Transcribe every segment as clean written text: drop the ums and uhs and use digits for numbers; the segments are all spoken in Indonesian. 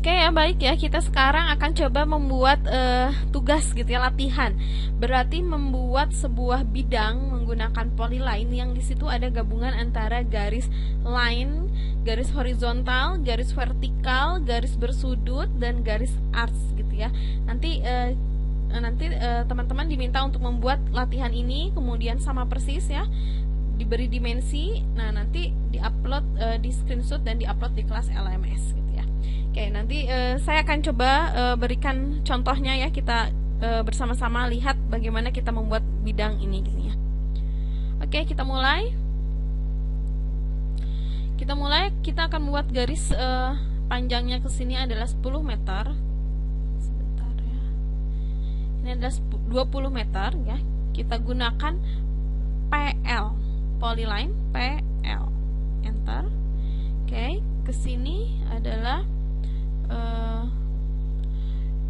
Oke ya, baik ya, kita sekarang akan coba membuat tugas gitu ya, latihan. Berarti membuat sebuah bidang menggunakan polyline yang di situ ada gabungan antara garis line, garis horizontal, garis vertikal, garis bersudut, dan garis arcs gitu ya. Nanti teman-teman diminta untuk membuat latihan ini, kemudian sama persis ya, diberi dimensi. Nah, nanti diupload, di screenshot dan diupload di kelas LMS gitu ya. Oke, nanti saya akan coba berikan contohnya ya, kita bersama-sama lihat bagaimana kita membuat bidang ini gini ya. Oke, kita mulai. Kita akan membuat garis panjangnya ke sini adalah 10 meter. Sebentar ya. Ini adalah 20 meter ya. Kita gunakan PL, polyline PL. Enter. Oke, ke sini adalah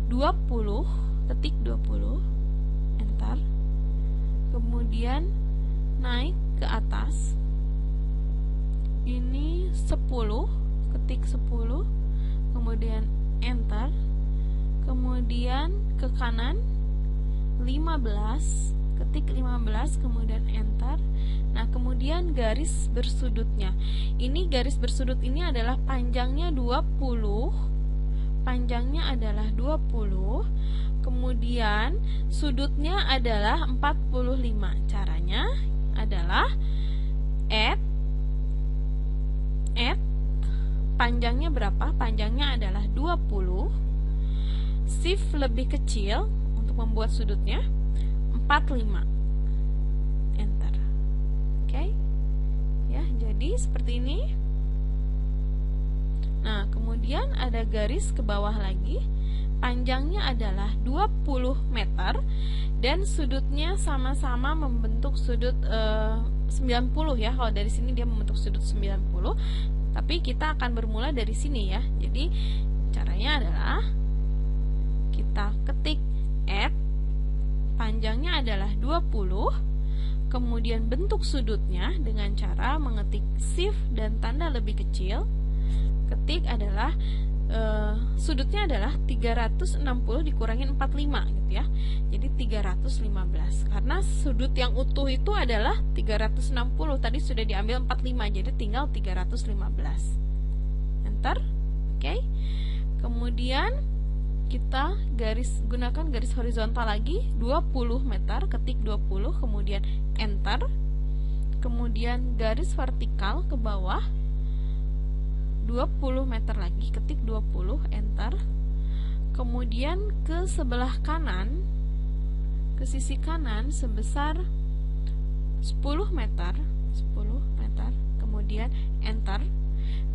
20.20, enter. Kemudian naik ke atas, ini 10, ketik 10, kemudian enter. Kemudian ke kanan 15, ketik 15, kemudian enter. Nah, kemudian garis bersudutnya, ini garis bersudut ini adalah panjangnya 20, kemudian sudutnya adalah 45. Caranya adalah add panjangnya berapa? Panjangnya adalah 20, shift lebih kecil untuk membuat sudutnya 45, enter. Oke ya, jadi seperti ini. Nah, kemudian ada garis ke bawah lagi, panjangnya adalah 20 meter dan sudutnya sama-sama membentuk sudut 90 ya. Kalau dari sini dia membentuk sudut 90, tapi kita akan bermula dari sini ya. Jadi caranya adalah kita ketik add, panjangnya adalah 20, kemudian bentuk sudutnya dengan cara mengetik shift dan tanda lebih kecil. Ketik adalah sudutnya adalah 360 dikurangin 45 gitu ya. Jadi 315. Karena sudut yang utuh itu adalah 360, tadi sudah diambil 45, jadi tinggal 315. Enter. Oke. Kemudian kita gunakan garis horizontal lagi 20 meter, ketik 20, kemudian enter. Kemudian garis vertikal ke bawah 20 meter lagi, ketik 20, enter. Kemudian ke sebelah kanan, ke sisi kanan sebesar 10 meter, kemudian enter.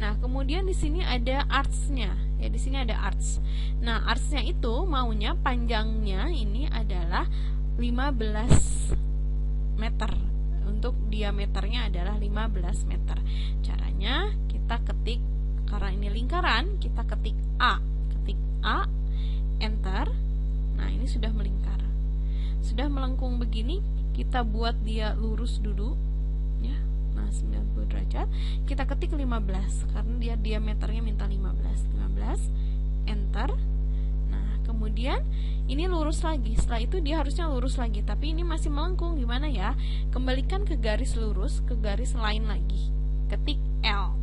Nah, kemudian di sini ada arcs-nya. Ya, di sini ada arcs. Nah, arcs-nya itu maunya panjangnya ini adalah 15 meter. Untuk diameternya adalah 15 meter. Caranya kita ketik, karena ini lingkaran, kita ketik A, enter. Nah, ini sudah melingkar. Sudah melengkung begini, kita buat dia lurus dulu ya. Nah, 90 derajat. Kita ketik 15 karena dia diameternya minta 15, enter. Nah, kemudian ini lurus lagi. Setelah itu dia harusnya lurus lagi, tapi ini masih melengkung. Gimana ya? Kembalikan ke garis lurus, ke garis line lagi. Ketik L,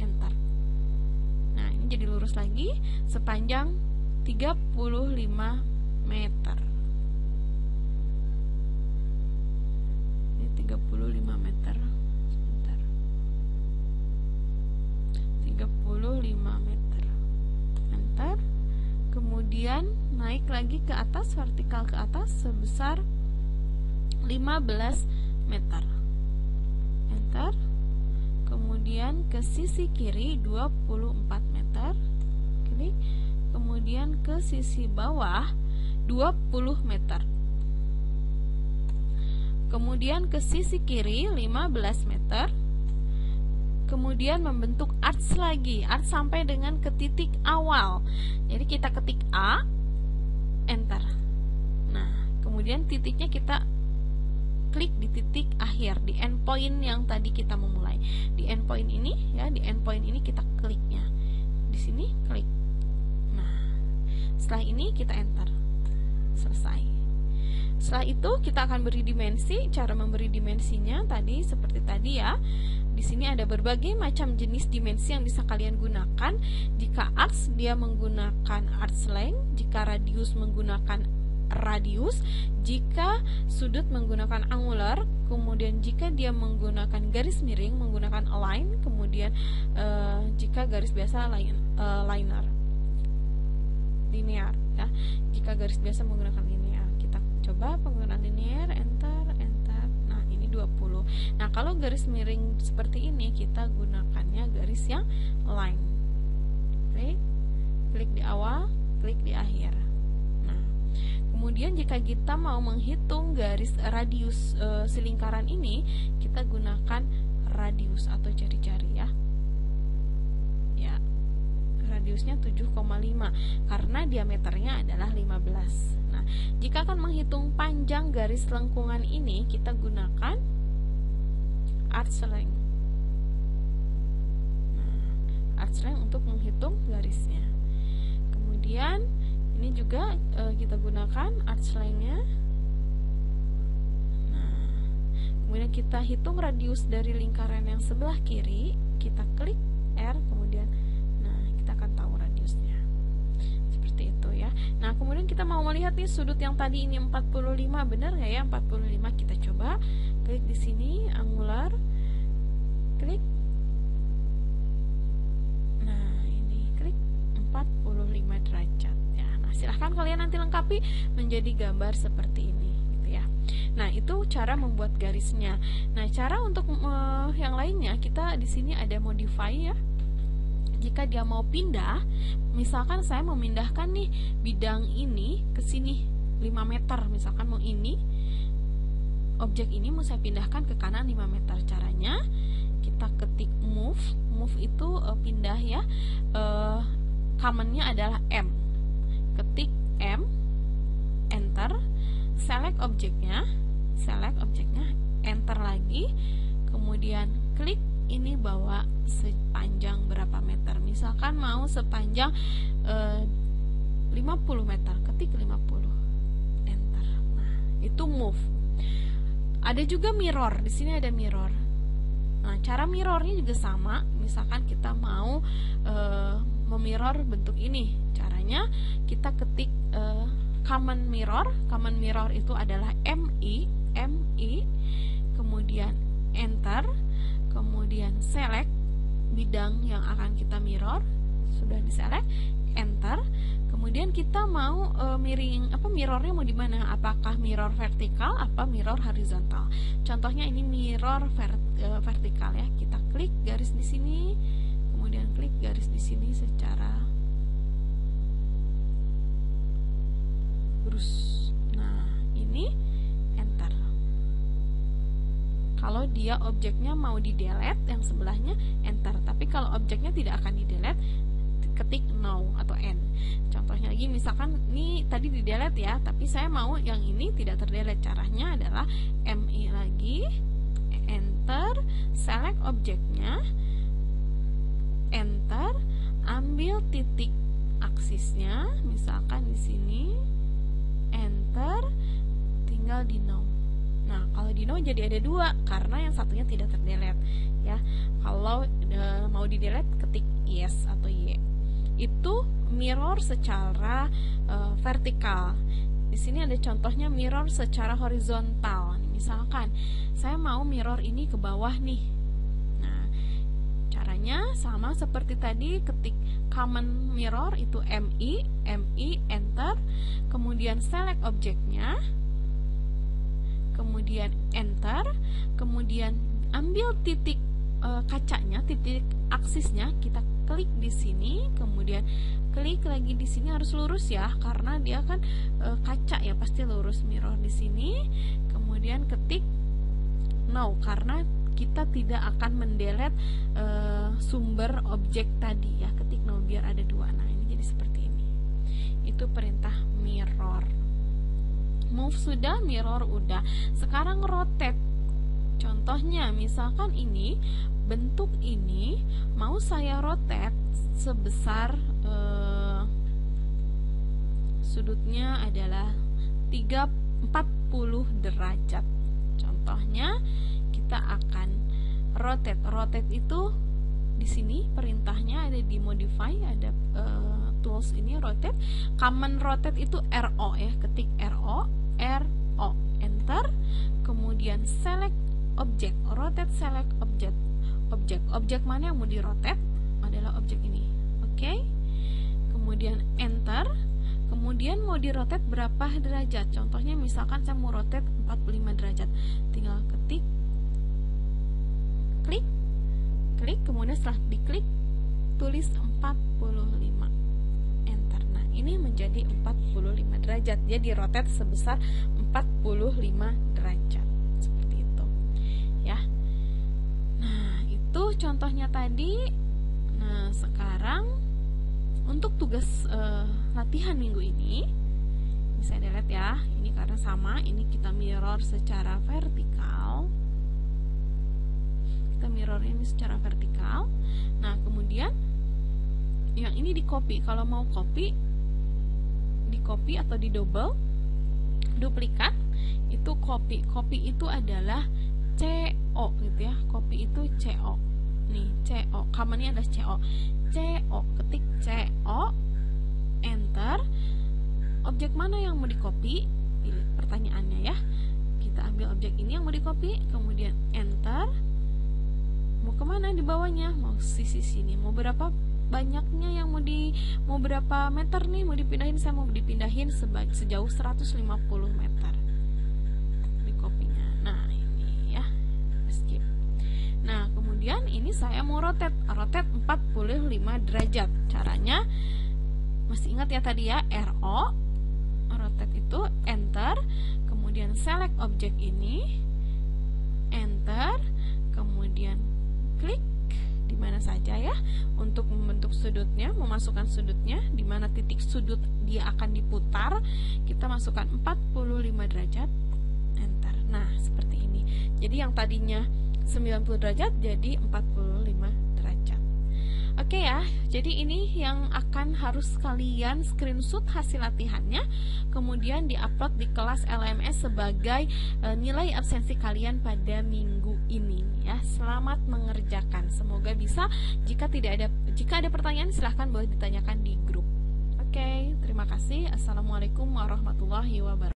enter. Nah, ini jadi lurus lagi sepanjang 35 meter. Ini 35 meter. Sebentar. 35 meter. Enter. Kemudian naik lagi ke atas, vertikal ke atas sebesar 15 meter. Enter. Kemudian ke sisi kiri 24 meter. Klik. Kemudian ke sisi bawah 20 meter. Kemudian ke sisi kiri 15 meter. Kemudian membentuk arcs lagi, arcs sampai dengan ke titik awal. Jadi kita ketik A, enter. Nah, kemudian titiknya kita klik di titik akhir, di endpoint yang tadi kita memulai. Di endpoint ini ya, di endpoint ini kita kliknya. Di sini Setelah ini kita enter. Selesai. Setelah itu kita akan beri dimensi. Cara memberi dimensinya tadi seperti tadi ya. Di sini ada berbagai macam jenis dimensi yang bisa kalian gunakan. Jika arcs dia menggunakan arcs length, jika radius menggunakan radius, jika sudut menggunakan angular, kemudian jika dia menggunakan garis miring menggunakan align, kemudian jika garis biasa linear ya. Jika garis biasa menggunakan linear. Kita coba penggunaan linear, enter. Nah, ini 20. Nah, kalau garis miring seperti ini kita gunakannya garis yang line. Klik di awal, klik di akhir. Nah, kemudian jika kita mau menghitung garis radius selingkaran ini, kita gunakan radius atau jari-jari ya. Radiusnya 7,5 karena diameternya adalah 15. Nah, jika akan menghitung panjang garis lengkungan ini, kita gunakan arcs length. Arcs length untuk menghitung garisnya. Kemudian ini juga kita gunakan arcs length-nya. Nah, kemudian kita hitung radius dari lingkaran yang sebelah kiri, kita klik R, kemudian kita akan tahu radiusnya. Seperti itu ya. Nah, kemudian kita mau melihat nih sudut yang tadi ini 45, benar nggak ya 45? Kita coba klik di sini angular, klik. Nah, ini klik 45 derajat ya. Nah, silahkan kalian nanti lengkapi menjadi gambar seperti ini gitu ya. Nah, itu cara membuat garisnya. Nah, cara untuk yang lainnya kita di sini ada modify ya. Jika dia mau pindah, misalkan saya memindahkan nih bidang ini ke sini 5 meter, misalkan mau ini objek ini mau saya pindahkan ke kanan 5 meter. Caranya kita ketik move itu pindah ya. Command-nya adalah M. Ketik M, enter, select objeknya, enter lagi, kemudian klik ini bawa sepanjang berapa meter. Misalkan mau sepanjang 50 meter, ketik 50, enter. Nah, itu move. Ada juga mirror. Di sini ada mirror. Nah, cara mirrornya juga sama. Misalkan kita mau memirror bentuk ini. Caranya kita ketik command mirror. Command mirror itu adalah MI, kemudian enter, kemudian select bidang yang akan kita mirror. Sudah diselect, enter. Kemudian kita mau mirrornya mau di mana? Apakah mirror vertikal apa mirror horizontal? Contohnya ini mirror vertikal ya. Kita klik garis di sini, kemudian klik garis di sini secara lurus. Nah, ini enter. Kalau dia objeknya mau di delete, yang sebelahnya enter. Tapi kalau objeknya tidak akan di delete, ketik no atau n. Contohnya lagi, misalkan ini tadi di delete ya, tapi saya mau yang ini tidak terdelete. Caranya adalah MI lagi, enter, select objeknya, enter, ambil titik aksisnya, misalkan di sini, enter, tinggal di no. Nah, kalau di no jadi ada dua karena yang satunya tidak terdelete ya. Kalau mau di delete ketik yes atau y. Itu mirror secara vertikal. Di sini ada contohnya mirror secara horizontal. Misalkan saya mau mirror ini ke bawah nih. Nah, caranya sama seperti tadi, ketik command mirror itu MI, enter, kemudian select objeknya, kemudian enter, kemudian ambil titik kacanya, titik aksisnya, kita klik di sini, kemudian klik lagi di sini, harus lurus ya karena dia kan kaca ya, pasti lurus. Mirror di sini, kemudian ketik no karena kita tidak akan mendelete sumber objek tadi ya, ketik no biar ada dua. Nah, ini jadi seperti ini. Itu perintah mirror. Move sudah, mirror udah. Sekarang rotate. Contohnya misalkan ini bentuk ini mau saya rotate sebesar sudutnya adalah 40 derajat. Contohnya kita akan rotate. Rotate itu di sini perintahnya ada di modify, ada tools ini rotate. Command rotate itu RO ya, ketik RO, enter, kemudian select object, rotate select object. Objek mana yang mau di rotate adalah objek ini. Oke. Kemudian enter. Kemudian mau di rotate berapa derajat? Contohnya misalkan saya mau rotate 45 derajat. Tinggal ketik, klik, kemudian setelah diklik tulis 45. Enter. Nah, ini menjadi 45 derajat. Dia di rotate sebesar 45 derajat. Seperti itu. Ya. Nah, itu contohnya tadi. Nah, sekarang untuk tugas latihan minggu ini bisa dilihat ya, ini karena sama, ini kita mirror secara vertikal. Kita mirror ini secara vertikal. Nah, kemudian yang ini di copy. Kalau mau copy, di copy atau di double, duplikat, itu copy. Copy itu adalah CO gitu ya. Copy itu CO. Nih, CO. Command-nya adalah CO. CO, ketik CO, enter. Objek mana yang mau di copy? Pertanyaannya ya. Kita ambil objek ini yang mau di copy, kemudian enter. Mau kemana di bawahnya? Mau sisi sini. Mau berapa banyaknya yang mau berapa meter nih mau dipindahin? Saya mau dipindahin sejauh 150 meter di copy-nya. Nah, ini ya. Skip. Nah, kemudian ini saya mau rotate 45 derajat. Caranya masih ingat ya tadi ya, RO, rotate itu enter, kemudian select objek ini, enter, kemudian klik di mana saja ya untuk membentuk sudutnya, memasukkan sudutnya di mana titik sudut dia akan diputar. Kita masukkan 45 derajat, enter. Nah, seperti ini. Jadi yang tadinya 90 derajat jadi 45 derajat. Oke ya, jadi ini yang akan harus kalian screenshot hasil latihannya, kemudian diupload di kelas LMS sebagai nilai absensi kalian pada minggu ini ya. Selamat mengerjakan. Semoga bisa. Jika ada pertanyaan silahkan boleh ditanyakan di grup. Oke, terima kasih. Assalamualaikum warahmatullahi wabarakatuh.